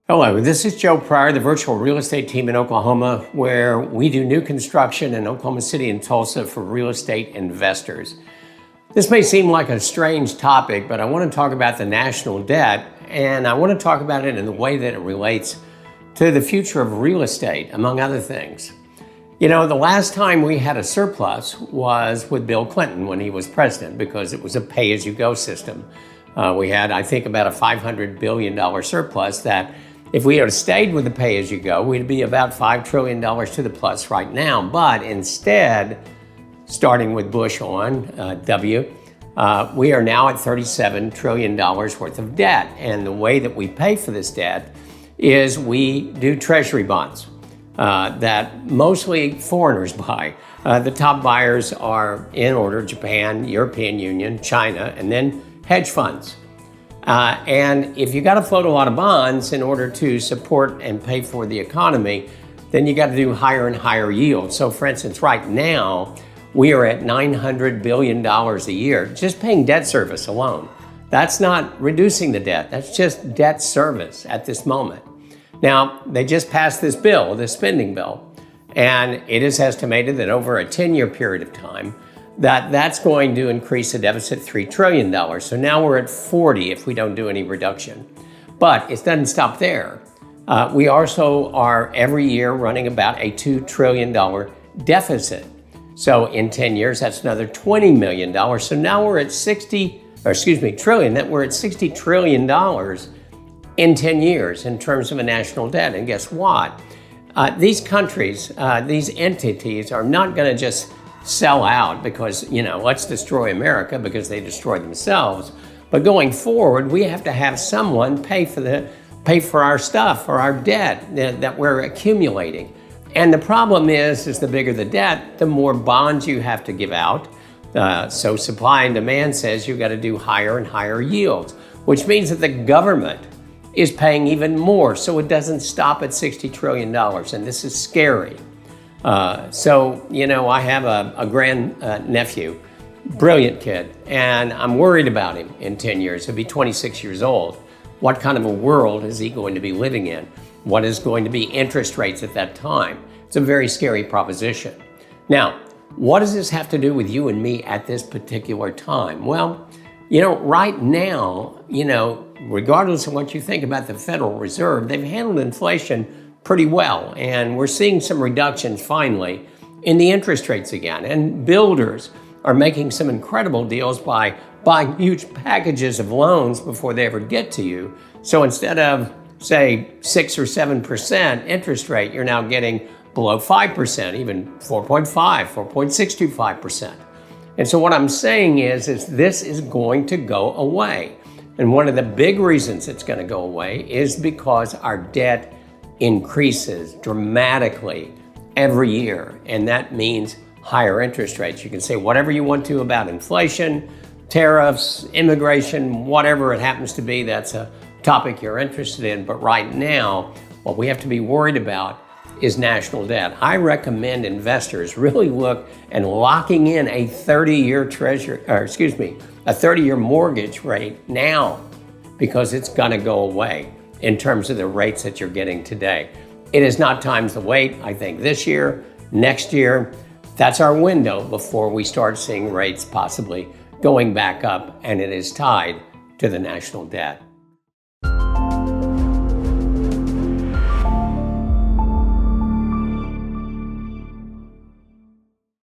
Hello, this is Joe Pryor, the virtual real estate team in Oklahoma, where we do new construction in Oklahoma City and Tulsa for real estate investors. This may seem like a strange topic, but I want to talk about the national debt, and I want to talk about it in the way that it relates to the future of real estate, among other things. You know, the last time we had a surplus was with Bill Clinton when he was president, because it was a pay-as-you-go system. We had, I think, about a $500 billion surplus that if we had stayed with the pay-as-you-go, we'd be about $5 trillion to the plus right now. But instead, starting with Bush on, we are now at $37 trillion worth of debt. And the way that we pay for this debt is we do treasury bonds that mostly foreigners buy. The top buyers are, in order, Japan, European Union, China, and then hedge funds. And if you got to float a lot of bonds in order to support and pay for the economy, then you got to do higher and higher yields. So for instance, right now, we are at $900 billion a year, just paying debt service alone. That's not reducing the debt, that's just debt service at this moment. Now, they just passed this bill, this spending bill, and it is estimated that over a 10-year period of time, that's going to increase the deficit $3 trillion. So now we're at 40 if we don't do any reduction. But it doesn't stop there. We also are every year running about a $2 trillion deficit. So in 10 years, that's another $20 million. So now we're at trillion, that we're at $60 trillion in 10 years in terms of a national debt. And guess what? These countries, these entities are not going to just sell out because, let's destroy America because they destroy themselves. But going forward, we have to have someone pay for our stuff, for our debt that we're accumulating. And the problem is the bigger the debt, the more bonds you have to give out. So supply and demand says you've got to do higher and higher yields, which means that the government is paying even more. So it doesn't stop at $60 trillion. And this is scary. I have a grand nephew, brilliant kid, and I'm worried about him in 10 years. He'll be 26 years old. What kind of a world is he going to be living in? What is going to be interest rates at that time? It's a very scary proposition. Now, what does this have to do with you and me at this particular time? Well, right now, regardless of what you think about the Federal Reserve, they've handled inflation pretty well. And we're seeing some reductions finally in the interest rates again. And builders are making some incredible deals by buying huge packages of loans before they ever get to you. So instead of, say, 6 or 7% interest rate, you're now getting below 5%, even 4.5, 4.625%. And so what I'm saying is this is going to go away. And one of the big reasons it's going to go away is because our debt increases dramatically every year, and that means higher interest rates. You can say whatever you want to about inflation, tariffs, immigration, whatever it happens to be, that's a topic you're interested in. But right now, what we have to be worried about is national debt. I recommend investors really look and locking in a 30-year a 30-year mortgage rate now, because it's going to go away in terms of the rates that you're getting today. It is not time to wait. I think this year, next year, that's our window before we start seeing rates possibly going back up, and it is tied to the national debt.